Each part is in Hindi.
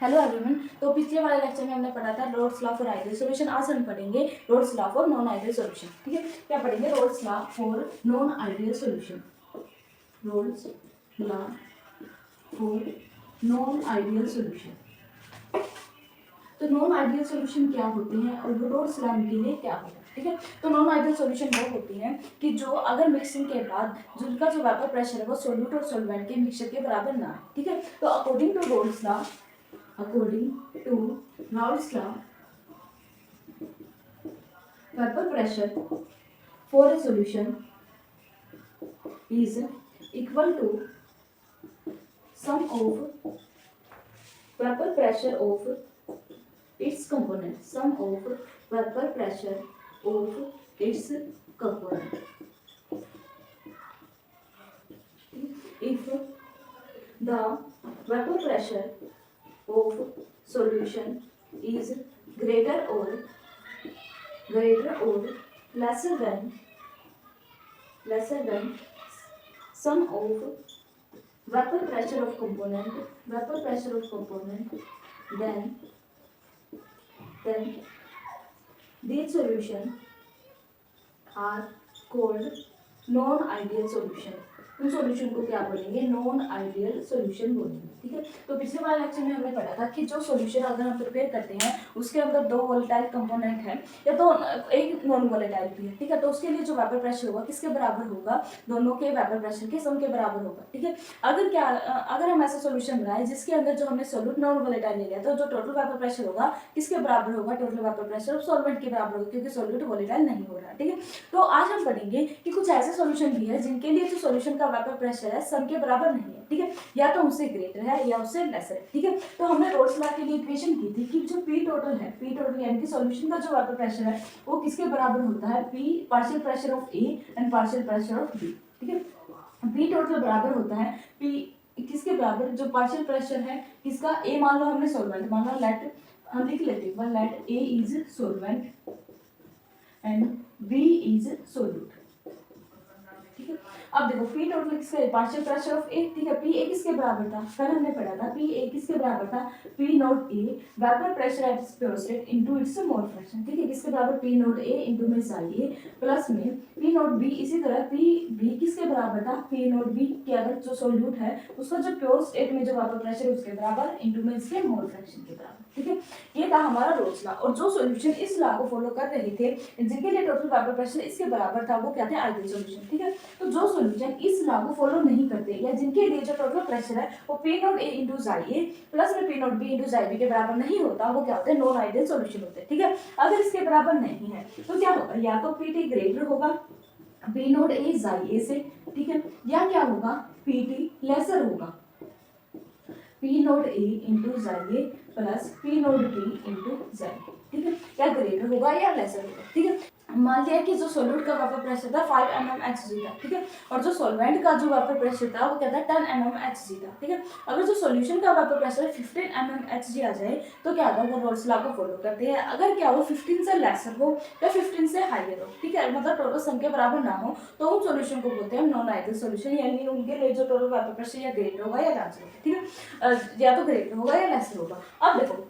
Hello everyone. तो पिछले वाले लेक्चर में हमने पढ़ा था roles law for ideal solution. आज हम पढ़ेंगे roles law for non ideal solution. ठीक है, क्या पढ़ेंगे? Roles law for non ideal solution. Roles law for non ideal solution. तो नॉन आइडियल सॉल्यूशन क्या होते हैं और रोल्स लॉ के लिए क्या होता है? ठीक है, तो नॉन आइडियल सॉल्यूशन वो होती है कि जो अगर मिक्सिंग के बाद जिनका जो वेपर प्रेशर है वो सोल्यूट और सॉल्वेंट के मिक्सचर के बराबर ना है। ठीक है, तो according to Raoult's law, vapor pressure for a solution is equal to sum of vapor pressure of its component. Sum of vapor pressure of its component. If the vapor pressure of solution is greater or lesser than sum of vapor pressure of component, then these solution are called non ideal solution. उन सॉल्यूशन को क्या बोलेंगे? नॉन आइडियल सॉल्यूशन बोलेंगे। ठीक है, तो पिछले वाले लेक्चर में हमने पढ़ा था कि जो सॉल्यूशन अगर हम प्रिपेयर करते हैं उसके अंदर दो वोलेटाइल कंपोनेंट है या तो एक नॉन वोलेटाइल भी है। ठीक है, तो उसके लिए जो वेपर प्रेशर होगा किसके बराबर होगा? दोनों के वेपर प्रेशर के सम के बराबर होगा। ठीक है, अगर हम ऐसा सॉल्यूशन बनाए जिसके अंदर जो हमने सोल्यूट नॉन वोलेटाइल ले लिया तो जो टोटल वेपर प्रेशर होगा किसके बराबर होगा? Total vapour pressure of solvent के बराबर होगा, क्योंकि सोल्यूट वोलेटाइल नहीं हो रहा। ठीक है, तो आज हम पढ़ेंगे कि कुछ ऐसे सॉल्यूशन भी है जिनके लिए जो सॉल्यूशन का वेपर प्रेशर है सम के बराबर नहीं है। ठीक है, या तो उससे ग्रेटर है या उससे लेसर है। ठीक है, तो हमने रोल्स लॉ के लिए इक्वेशन की थी कि जो पी टोटल है, पी टोटल यानी कि सॉल्यूशन का जो वेपर प्रेशर है वो किसके बराबर होता है? P partial pressure of A and partial pressure of B. ठीक है, पी टोटल बराबर होता है पी किसके बराबर? जो पार्शियल प्रेशर है किसका? ए मान लो हमने सॉल्वेंट मान लो, लेट हम लिख लेते हैं let A is solvent and B is solute. ठीक है, अब देखो पी टोटल किसका? Partial pressure of A. ठीक है, पी ए किसके बराबर था? कल हमने पढ़ा था पी ए किसके बराबर था? P naught A vapour pressure at its pure state into its mole fraction. ठीक है, किसके बराबर? पी नोट ए इनटू में साई ए प्लस में पी नोट बी। इसी तरह पी बी किसके बराबर था? पी नोट बी के अगर जो सोल्यूट है उसका जो प्योर स्टेट में जो वेपर प्रेशर है उसके बराबर इनटू में इसके मोल फ्रैक्शन के बराबर। ठीक है, ये था हमारा रोल्स लॉ। और जो सॉल्यूशन इस लॉ को फॉलो कर रहे थे जिनके लिए टोटल वेपर प्रेशर इसके बराबर था वो क्या थे? Ideal solution. ठीक है, तो जो सॉल्यूशन इस लॉ को फॉलो नहीं करते या जिनके लिए जो टोटल प्रेशर है वो P naught A into chi A plus में P naught B into chi B के बराबर नहीं होता, वो क्या होते हैं? नॉन आइडियल सॉल्यूशन होते हैं। ठीक है, अगर इसके बराबर नहीं है तो क्या होगा? या तो पी टी ग्रेटर होगा P naught A chi A से। ठीक है, या क्या होगा? पी टी लेसर होगा P naught A into chi A plus P naught B into chi. ठीक है, क्या ग्रेटर होगा या लेसर होगा? ठीक है, मान लिया कि जो सोल्यूट का वेपर प्रेशर था 5 mmHg था। ठीक है, और जो सॉल्वेंट का जो वेपर प्रेशर था वो क्या था? 10 mmHg था। ठीक है, अगर जो सॉल्यूशन का वेपर प्रेशर 15 mmHg आ जाए तो क्या होगा? वो रोल्स लॉ को फॉलो करते हैं। अगर क्या हो 15 से लेसर हो या 15 से हायर हो, ठीक है, मतलब टोटल सम के बराबर ना हो, तो उन सॉल्यूशन को बोलते हैं नॉन आइडियल सॉल्यूशन, यानी उनके लिए जो टोटल वेपर प्रेशर या ग्रेटर होगा या लेसर होगा। ठीक है, या तो ग्रेटर होगा या लेसर होगा। अब देखो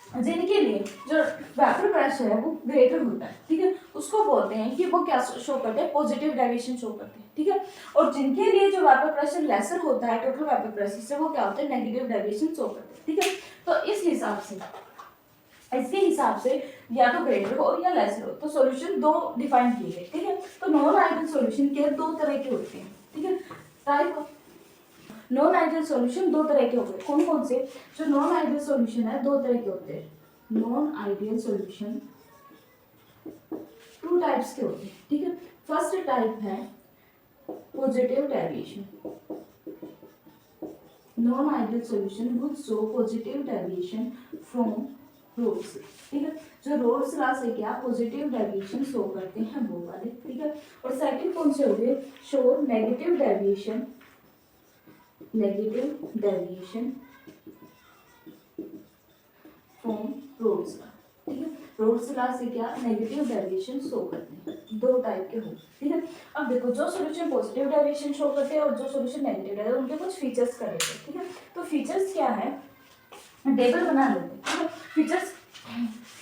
जिनके लिए जो वेपर प्रेशर है वो ग्रेटर होता है, ठीक है, उसको बोलते हैं कि वो क्या शो करते हैं? पॉजिटिव डेविएशन शो करते हैं। ठीक है, और जिनके लिए जो वेपर प्रेशर लेसर होता है टोटल वेपर प्रेशर से वो क्या होते हैं? नेगेटिव डेविएशन शो करते हैं। ठीक है, तो इस हिसाब से इसके हिसाब से या तो ग्रेटर हो या लेसर हो, तो सॉल्यूशन दो डिफाइन किए गए। ठीक है, तो नॉन आइडियल सॉल्यूशन के दो तरह के होते हैं। ठीक है, टाइप नॉन आइडियल सॉल्यूशन दो तरह के होते हैं। कौन कौन से? जो नॉन आइडियल सॉल्यूशन है दो तरह के होते हैं। Non ideal solution two types के होते हैं। ठीक है, फर्स्ट टाइप है positive deviation. Non ideal solution would show positive deviation from Raoult's. ठीक है, जो रोल्स लॉ से क्या पॉजिटिव डेविएशन शो करते हैं वो वाले। ठीक है, और सेकंड कौन से हो गए? Show negative deviation from roles law. ठीक है, रोल्स लॉ से क्या नेगेटिव डेविएशन शो करते हैं। दो टाइप के होंगे। ठीक है, अब देखो जो सॉल्यूशन पॉजिटिव डेविएशन शो करते हैं और जो सॉल्यूशन नेगेटिव डेविएशन, उनके कुछ फीचर्स करेंगे। ठीक है, तो फीचर्स क्या है? टेबल बना लेते हैं, फीचर्स,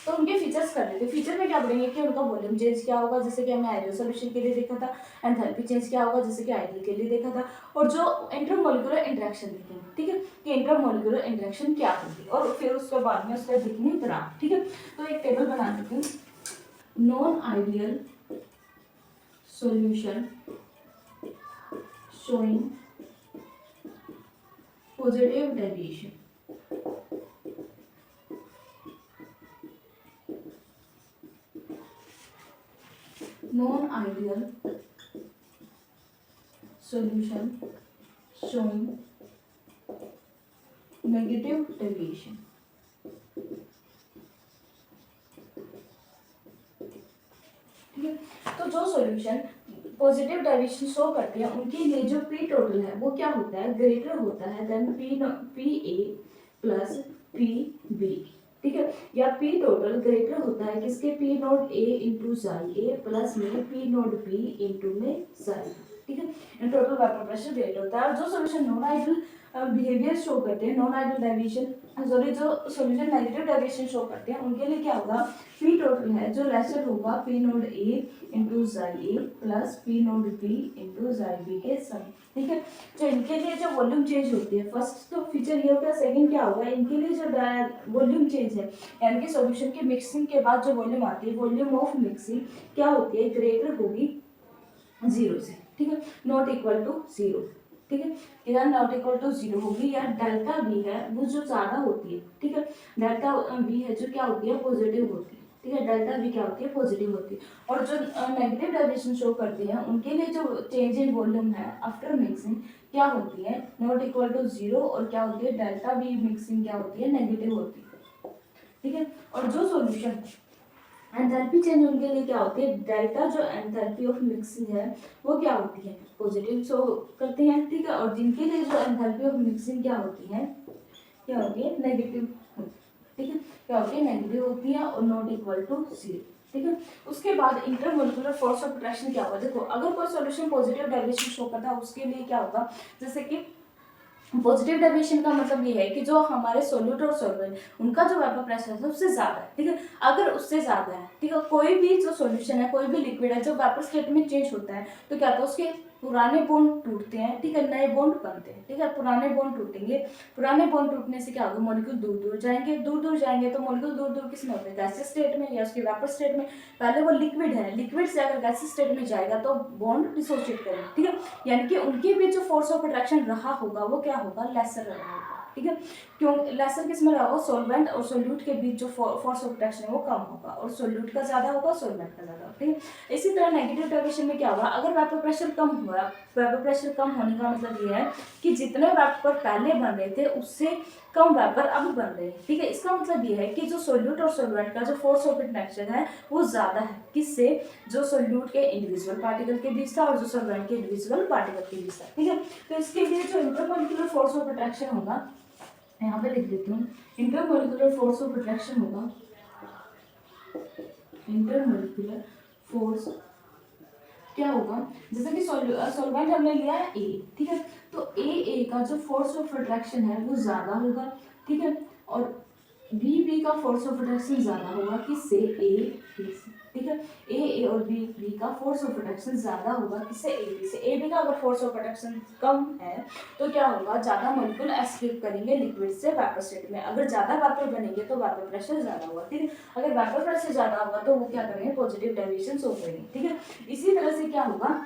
तो उनके फीचर्स कर लेते हैं। फीचर में क्या पढ़ेंगे कि उनका वॉल्यूम चेंज क्या होगा, जैसे कि हमने आइडियल सॉल्यूशन के लिए देखा था, एंथैल्पी चेंज क्या होगा जैसे कि आइडियल के लिए देखा था, और जो इंटरमोलिकुलर इंटरेक्शन देखेंगे, ठीक है, कि इंटरमोलिकुलर इंटरेक्शन क्या होगी, और फिर उसके बाद में उसका दिखने ग्राफ, ठीक है। तो एक टेबल बना देते हैं, non ideal solution showing positive deviation, non-ideal solution showing negative deviation, ठीक है। तो जो सॉल्यूशन पॉजिटिव डेविएशन शो करते हैं उनके लिए जो पी टोटल है वो क्या होता है, ग्रेटर होता है then P A plus P B, ठीक है, या पी टोटल ग्रेटर होता है किसके, P naught A into psi A plus में पी नोट बी इंटू में साई, ठीक है। टोटल वेपर प्रेशर ग्रेटर होता है। और जो solution non ideal behaviour show करते हैं, नॉन आइडियल डेविएशन सॉरी जो सोल्यूशन नेगेटिव डेविएशन शो करते हैं उनके लिए क्या होगा, पी टोटल है जो लेसर होगा P nought A into chi A plus P naught B into chi B के सम, ठीक है। जो इनके लिए जो वॉल्यूम चेंज होती है, फर्स्ट तो फीचर ये होगा, सेकंड क्या होगा, इनके लिए जो वॉल्यूम चेंज है यानी कि सॉल्यूशन की मिक्सिंग के बाद जो वॉल्यूम आती है, वॉल्यूम ऑफ मिक्सिंग क्या होती है, ग्रेटर होगी जीरो से, ठीक है, नॉट इक्वल टू जीरो, ठीक है, इधर नॉट इक्वल टू जीरो होगी, या डेल्टा वी है वो जो ज्यादा होती है, ठीक है, डेल्टा वी है जो क्या होती है, पॉजिटिव होती है, ठीक है, डेल्टा वी क्या होती है, पॉजिटिव होती है। और जो नेगेटिव डेविएशन शो करते हैं उनके लिए जो चेंज इन वॉल्यूम है आफ्टर मिक्सिंग क्या होती है, नॉट इक्वल टू जीरो, और क्या होती है, डेल्टा वी मिक्सिंग क्या होती है, नेगेटिव होती है, ठीक है। और जो सॉल्यूशन एंथैल्पी चेंज उनके लिए क्या होती है, डेल्टा जो एंथैल्पी ऑफ मिक्सिंग है वो क्या होती है, पॉजिटिव शो करते हैं, ठीक है। और जिनके लिए जो एंथैल्पी ऑफ मिक्सिंग क्या होती है, नेगेटिव, ठीक है, क्या होती है, नेगेटिव होती है और नॉट इक्वल टू जीरो, ठीक है। उसके बाद इंटरमोलिकुलर फोर्स ऑफ अट्रैक्शन क्या होगा, देखो अगर कोई सॉल्यूशन पॉजिटिव डेविएशन शो करता है उसके लिए क्या होगा, जैसे कि पॉजिटिव डेविएशन का मतलब ये है कि जो हमारे सोल्यूट और सॉल्वेंट उनका जो वेपर प्रेशर है सबसे ज्यादा है, ठीक है, अगर उससे ज्यादा है, ठीक है, कोई भी जो सॉल्यूशन है कोई भी लिक्विड है जो वेपर स्टेट में चेंज होता है तो क्या होता है, उसके पुराने बॉन्ड टूटते हैं, ठीक है, नए बॉन्ड बनते हैं, ठीक है, पुराने बॉन्ड टूटेंगे, पुराने बॉन्ड टूटने से क्या होगा, मॉलिक्यूल दूर दूर जाएंगे, दूर दूर जाएंगे तो मॉलिक्यूल दूर दूर किस में होते हैं, गैसियस स्टेट में या उसके वेपर स्टेट में। पहले वो लिक्विड है, लिक्विड से अगर गैसियस स्टेट में जाएगा तो बॉन्ड डिसोसिएट करेंगे, ठीक है, यानी कि उनके बीच जो फोर्स ऑफ अट्रैक्शन रहा होगा वो क्या होगा, लेसर रहा होगा, ठीक है। क्यों लेसर किस में रहा होगा, सॉल्वेंट और सोल्यूट के बीच जो फोर्स ऑफ अट्रैक्शन है वो कम होगा, और सोल्यूट का ज्यादा होगा, सॉल्वेंट का ज्यादा होगा, ठीक है। इसी तरह नेगेटिव डेविएशन में क्या होगा, अगर वेपर प्रेशर कम हुआ, वेपर प्रेशर कम होने का मतलब ये है कि जितने वेपर पहले बन रहे थे उससे कम वेपर अब बन रहे हैं, ठीक है। इसका मतलब ये है कि जो सोल्यूट और सॉल्वेंट का जो फोर्स ऑफ अट्रैक्शन है वो ज्यादा है, किससे, जो सोल्यूट के इंडिविजुअल पार्टिकल के बीच था और जो सॉल्वेंट के इंडिविजुअल पार्टिकल के बीच था, ठीक है। तो इसके लिए जो इंटरमोलिकुलर फोर्स ऑफ अट्रैक्शन होगा, यहाँ पे लिख देती हूँ, इंटरमोलिकुलर फोर्स ऑफ अट्रैक्शन होगा, इंटरमोलिकुलर फोर्स क्या होगा, जैसे कि सॉल्वेंट हमने लिया है ए, ठीक है, तो ए का जो फोर्स ऑफ अट्रैक्शन है वो ज्यादा होगा, ठीक है, और बी का फोर्स ऑफ अट्रैक्शन ज्यादा होगा किससे, ए बी से, ठीक है, ए और बी का फोर्स ऑफ अट्रैक्शन ज्यादा होगा किससे, ए बी से। ए बी का अगर फोर्स ऑफ अट्रैक्शन कम है तो क्या होगा, ज्यादा मॉलिक्यूल एस्केप करेंगे लिक्विड से वेपर स्टेट में, अगर ज्यादा वेपर बनेंगे तो वेपर प्रेशर ज्यादा होगा, ठीक है, अगर वेपर प्रेशर ज्यादा होगा तो वो क्या करेंगे, पॉजिटिव डेविएशन शो करेंगे, ठीक है। इसी तरह से क्या होगा,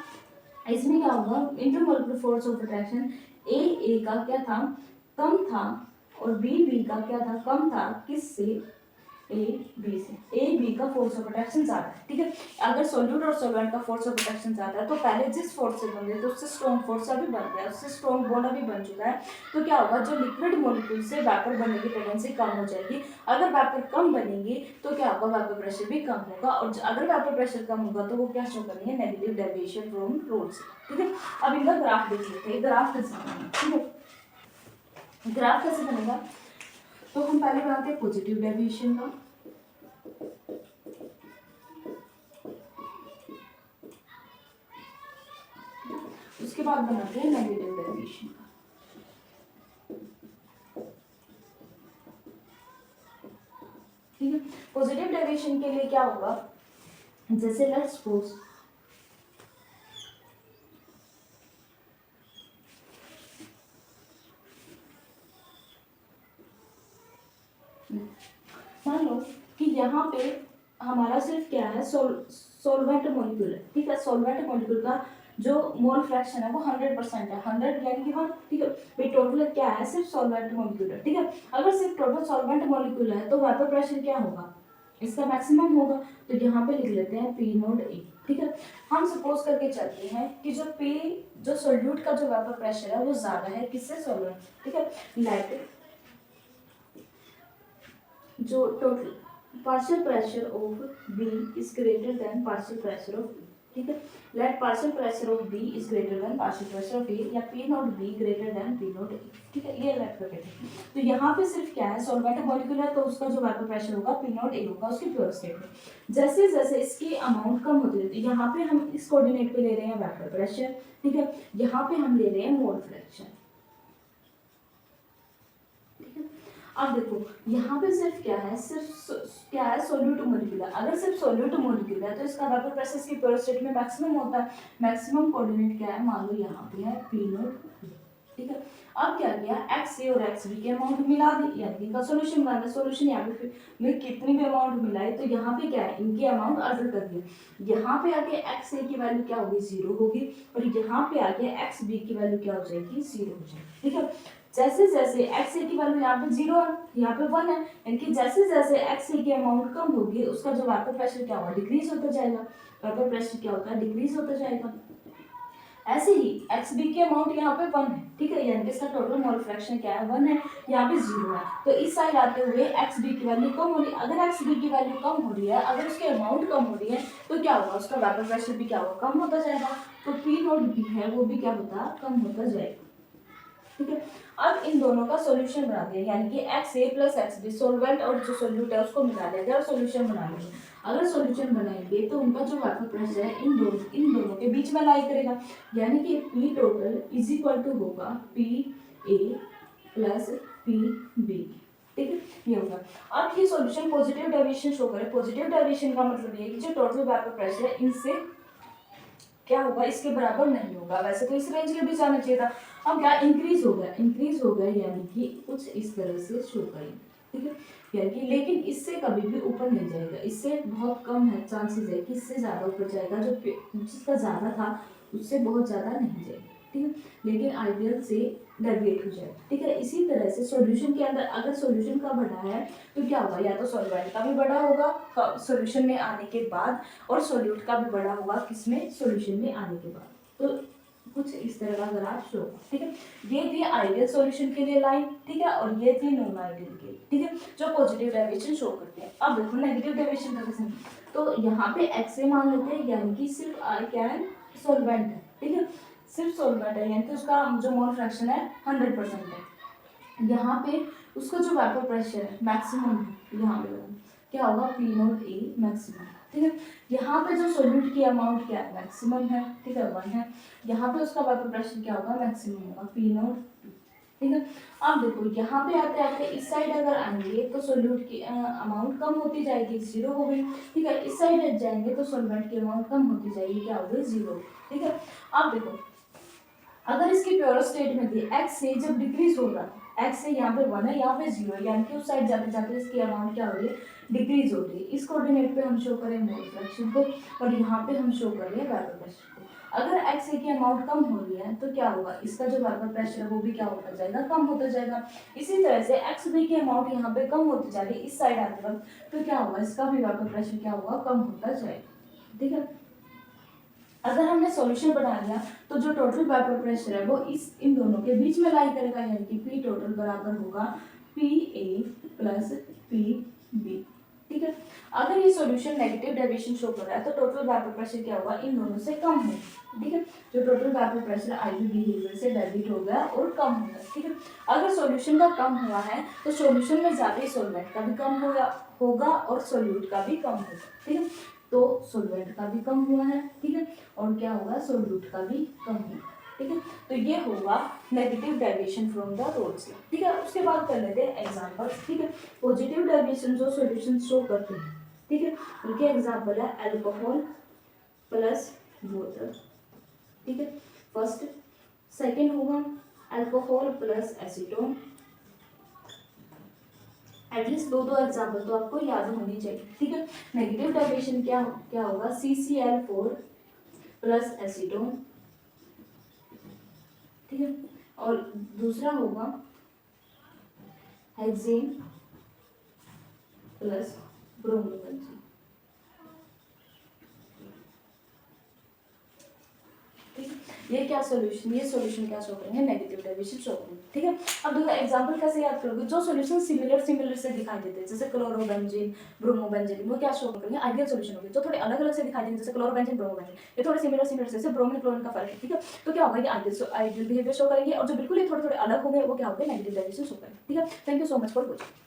इसमें क्या होगा, इंटरमोलिकुलर फोर्स ऑफ अट्रैक्शन ए का क्या था, कम था, और बी का क्या था, कम था किससे, ए बी से। ए बी का फोर्स ऑफ अट्रैक्शन ज्यादा है, ठीक है। अगर सोल्यूट और सॉल्वेंट का फोर्स ऑफ अट्रैक्शन ज्यादा है तो पहले जिस फोर्स से बन रहे थे उससे स्ट्रॉन्ग फोर्स अभी बन गया, उससे स्ट्रॉन्ग बॉन्ड अभी बन चुका है, तो क्या होगा, जो लिक्विड मॉलिक्यूल से वेपर बनने की टेंडेंसी कम हो जाएगी। अगर वेपर कम बनेगी तो क्या होगा, वेपर प्रेशर भी कम होगा, और अगर वेपर प्रेशर कम होगा तो वो क्या शो करेंगे, नेगेटिव डेविएशन फ्रॉम रूल्स, ठीक है। अब इनका ग्राफ देख लेते हैं, ग्राफ कैसे बनेगा, ठीक है, ग्राफ कैसे बनेगा, तो हम पहले बनाते हैं पॉजिटिव डेविएशन का, उसके बाद बनाते हैं नेगेटिव डेविएशन का। पॉजिटिव डेविएशन के लिए क्या होगा, जैसे लेट्स सपोज मान लो कि यहाँ पे हमारा सिर्फ क्या है, सोलवेंट मॉलिक्यूल है, ठीक है। सोलवेंट मॉलिक्यूल का जो मोल फ्रैक्शन है वो 100% है, 100 यानी कि 1, ठीक है। भाई टोटल क्या है, सिर्फ सॉल्वेंट मॉलिक्यूल है, ठीक है। अगर सिर्फ टोटल सॉल्वेंट मॉलिक्यूल है तो वेपर प्रेशर क्या होगा, इसका मैक्सिमम होगा। तो यहाँ पे लिख लेते हैं पी नोट ए, ठीक है। हम सपोज करके चलते हैं कि जो सोल्यूट का जो वेपर प्रेशर है वो ज्यादा है किससे, सॉल्वेंट, ठीक है। लेट जो total partial pressure of B is greater than partial pressure of B, ठीक है। Let partial pressure of B is greater than partial pressure of A, या P naught B greater than P naught A, ठीक है। ये लेट करके थे। तो यहाँ पे सिर्फ क्या है, सॉल्वेंट मॉलिक्यूल है तो उसका जो वेपर प्रेशर होगा पी नॉट ए होगा उसकी प्योर स्टेट में। जैसे जैसे इसकी अमाउंट कम होती रहती है, यहाँ पे हम इस कोऑर्डिनेट पे ले रहे हैं वेपर प्रेशर, ठीक है। यहाँ पे हम ले रहे हैं मोल फ्रैक्शन। अब देखो यहाँ पे सिर्फ क्या है, क्या है, सोल्यूट मॉलिक्यूल है। अगर सिर्फ सोल्यूट मॉलिक्यूल है तो इसका वेपर प्रेशर की प्योर स्टेट में मैक्सिमम होता है। मैक्सिमम कोऑर्डिनेट क्या है, मान लो यहाँ पे है पी नोट, ठीक है। अब क्या किया, एक्स ए और एक्स बी के अमाउंट मिला दी, यानी इनका सोल्यूशन बना है। सोल्यूशन यहाँ पे मैं कितनी भी अमाउंट मिलाई तो यहाँ पे क्या है, इनकी अमाउंट अल्टर कर दिया। यहाँ पे आके एक्स ए की वैल्यू क्या होगी, 0 होगी, और यहाँ पे आके एक्स बी की वैल्यू क्या हो जाएगी, 0 हो जाएगी, ठीक है। जैसे जैसे एक्स ए की वैल्यू यहाँ पे 0 है, यहाँ पे 1 है, यानी कि जैसे जैसे एक्स ए की अमाउंट कम होगी उसका जो वेपर प्रेशर क्या होगा, डिक्रीज होता जाएगा। वेपर प्रेशर क्या होता है, डिक्रीज होता जाएगा। ऐसे ही एक्स बी की अमाउंट यहाँ पे 1 है, ठीक है, यानी कि इसका टोटल मोल फ्रैक्शन क्या है, 1 है, यहाँ पे 0 है। तो इस साइड आते हुए एक्स बी की वैल्यू कम हो रही है। अगर एक्स बी की वैल्यू कम हो रही है, अगर उसकी अमाउंट कम हो रही है तो क्या होगा, उसका वेपर प्रेशर भी क्या होगा, कम होता जाएगा। तो पी नोट बी है वो भी क्या होता है, कम होता जाएगा, ठीक है। अब इन दोनों का सॉल्यूशन बना दिया, यानी कि एक्स ए प्लस एक्स बी, सोलवेंट और जो सोल्यूट है उसको मिला दिया और सॉल्यूशन बना लिया। अगर सॉल्यूशन बनाएंगे तो उनका जो वेपर प्रेशर है इन दोनों के बीच में लाई करेगा, यानी कि P total is equal to होगा P A plus P B, ठीक है, ये होगा। अब ये सॉल्यूशन पॉजिटिव डेविएशन शो करे। पॉजिटिव डेविएशन का मतलब ये है कि जो टोटल वेपर प्रेशर है इनसे क्या होगा, इसके बराबर नहीं होगा। वैसे तो इस रेंज के भी जाना चाहिए था, अब क्या इंक्रीज हो गया, यानी कि कुछ इस तरह से शो करें, ठीक है। यानी कि लेकिन इससे कभी भी ऊपर नहीं जाएगा, इससे बहुत कम है चांसेस है कि इससे ज़्यादा ऊपर जाएगा। जो जिसका ज़्यादा था उससे बहुत ज़्यादा नहीं जाएगा, ठीक है, लेकिन आइडियल से डेविएट हो जाएगा, ठीक है। इसी तरह से सॉल्यूशन के अंदर अगर सॉल्यूशन का बढ़ा है तो क्या होगा, या तो सॉल्वेंट का भी बड़ा होगा सॉल्यूशन में आने के बाद, और सोल्यूट का भी बड़ा होगा किसमें, सॉल्यूशन में आने के बाद। तो कुछ इस तरह का ग्राफ शो होगा, ठीक है। ये थी आइडियल सॉल्यूशन के लिए लाइन, ठीक है, और ये थी नॉन आइडियल के लिए, ठीक है, जो पॉजिटिव डेविएशन शो करते हैं। अब देखो नेगेटिव डेविएशन का कैसे, तो यहाँ पे एक्स ए मान लेते हैं, यानी कि सिर्फ आई क्या है, सॉल्वेंट है, ठीक है, सिर्फ सॉल्वेंट है, यानी कि उसका जो मोल फ्रैक्शन है 100% है। यहाँ पे उसका जो वेपर प्रेशर है मैक्सिमम है, यहाँ पे क्या होगा, पी नोट ए मैक्सिमम, ठीक है। यहाँ पे जो सोल्यूट की अमाउंट क्या है, मैक्सिमम है, ठीक है, 1 है। यहाँ पे उसका वेपर प्रेशर क्या होगा, मैक्सिमम होगा, पी नोट, ठीक है। अब देखो यहाँ पे आते आते इस साइड अगर आएंगे तो सोल्यूट की अमाउंट कम होती जाएगी, 0 हो गई, ठीक है। इस साइड जाएंगे तो सोलवेंट की अमाउंट कम होती जाएगी, क्या हो गई, 0, ठीक है। अब देखो अगर इसकी प्योर स्टेट में थी, एक्स से जब डिक्रीज हो रहा था, एक्स से यहाँ पे 1 है, यहाँ पे 0 है, यानी कि उस साइड जाते जाते इसकी अमाउंट क्या हो रही है, डिक्रीज हो रही है। इस कोऑर्डिनेट पे हम शो करें मोल फ्रैक्शन को, और यहाँ पे हम शो करें वेपर प्रेशर को। अगर एक्स की अमाउंट कम हो रही है तो क्या होगा, इसका जो वेपर प्रेशर है वो भी क्या होता जाएगा, कम होता जाएगा। इसी तरह से एक्स बी की अमाउंट यहाँ पे कम होती जा रही है इस साइड आते वक्त, तो क्या होगा, इसका भी वेपर प्रेशर क्या होगा, कम होता जाएगा, ठीक है। अगर हमने सॉल्यूशन बना लिया तो जो टोटल वेपर प्रेशर है वो इन दोनों के बीच में लाई करेगा, यानी कि पी टोटल बराबर होगा P A plus P B, ठीक है। अगर ये सॉल्यूशन नेगेटिव डेविएशन शो कर रहा है तो टोटल वेपर प्रेशर क्या होगा, इन दोनों से कम होगा, ठीक है। जो टोटल वेपर प्रेशर आईवी बिहेवियर से डेविएट हो गया और कम हो गया, ठीक है। अगर सॉल्यूशन का कम हुआ है तो सॉल्यूशन में ज्यादा ही सॉल्वेंट का भी कम होगा और सोल्यूट का भी कम होगा, ठीक है। तो सोलवेंट का भी कम हुआ है, ठीक है, और क्या होगा, सोल्यूट का भी कम होगा। ठीक है, तो ये होगा negative deviation from the roles law. ठीक है, उसके बाद कर लेते हैं एग्जांपल्स। ठीक है, पॉजिटिव डेविएशन जो सॉल्यूशन शो करते हैं, ठीक है, उनके एग्जांपल है अल्कोहल प्लस वाटर। ठीक है, फर्स्ट। सेकंड होगा अल्कोहल प्लस एसीटोन। एटलीस्ट दो दो एग्जाम्पल तो आपको याद होनी चाहिए। ठीक है, नेगेटिव डेविएशन क्या क्या होगा, CCl4 प्लस एसीटोन। ठीक है, और दूसरा होगा हेक्सेन प्लस ब्रोमोबेंजीन। ये क्या सॉल्यूशन, ये सॉल्यूशन क्या शो करेंगे, नेगेटिव डेविएशन शो करेंगे। ठीक है, अब देखो एग्जांपल कैसे याद करोगे, जो सॉल्यूशन सिमिलर से दिखाई देते हैं जैसे क्लोरोबेंजीन ब्रोमोबेंजीन, वो क्या शो करेंगे, आइडियल सॉल्यूशन होंगे। जो थोड़े अलग अलग से दिखाई देंगे जैसे क्लोरोबेंजीन ब्रोमोबेंजीन, ये थोड़े सिमिलर से, जैसे ब्रोमीन क्लोरीन का फर्क है। ठीक है, तो क्या होगा, ये आइडियल बिहेवियर शो करेंगे, और जो बिल्कुल ही थोड़े थोड़े अलग होंगे वो क्या होंगे, नेगेटिव डेविएशन शो करेंगे। ठीक है, thank you so much for watching.